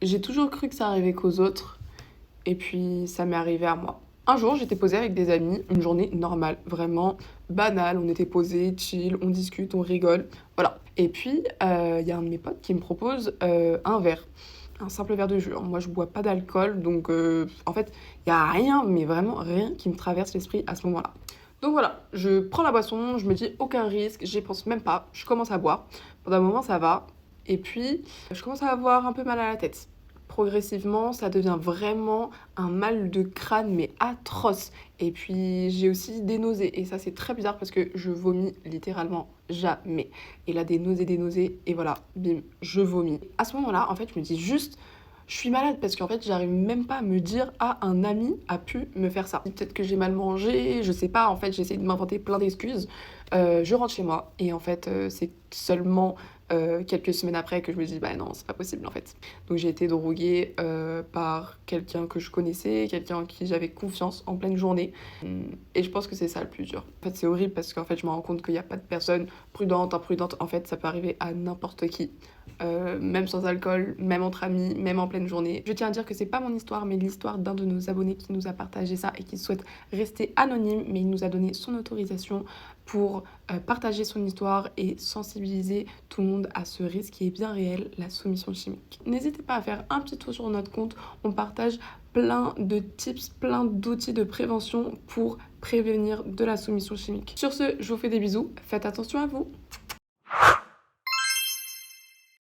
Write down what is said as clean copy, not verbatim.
J'ai toujours cru que ça arrivait qu'aux autres, et puis ça m'est arrivé à moi. Un jour, j'étais posée avec des amis, une journée normale, vraiment banale. On était posés, chill, on discute, on rigole, voilà. Et puis, il y a un de mes potes qui me propose un verre, un simple verre de jus. Moi, je bois pas d'alcool, donc en fait, il y a rien, mais vraiment rien qui me traverse l'esprit à ce moment-là. Donc voilà, je prends la boisson, je me dis aucun risque, j'y pense même pas, je commence à boire. Pendant un moment, ça va, et puis je commence à avoir un peu mal à la tête. Progressivement, ça devient vraiment un mal de crâne, mais atroce. Et puis j'ai aussi des nausées, et ça c'est très bizarre parce que je vomis littéralement jamais. Et là, des nausées, et voilà, bim, je vomis. À ce moment-là, en fait, je me dis juste, je suis malade parce qu'en fait, j'arrive même pas à me dire, ah, un ami a pu me faire ça. Peut-être que j'ai mal mangé, je sais pas, en fait, j'essaie de m'inventer plein d'excuses. Je rentre chez moi et en fait, c'est seulement quelques semaines après que je me dis, bah non, c'est pas possible en fait. Donc j'ai été droguée par quelqu'un que je connaissais, quelqu'un en qui j'avais confiance en pleine journée. Et je pense que c'est ça le plus dur. En fait, c'est horrible parce qu'en fait, je me rends compte qu'il n'y a pas de personne prudente, imprudente. En fait, ça peut arriver à n'importe qui. Même sans alcool, même entre amis, même en pleine journée. Je tiens à dire que c'est pas mon histoire, mais l'histoire d'un de nos abonnés qui nous a partagé ça et qui souhaite rester anonyme, mais il nous a donné son autorisation pour partager son histoire et sensibiliser tout le monde à ce risque qui est bien réel, la soumission chimique. N'hésitez pas à faire un petit tour sur notre compte, on partage plein de tips, plein d'outils de prévention pour prévenir de la soumission chimique. Sur ce, je vous fais des bisous, faites attention à vous.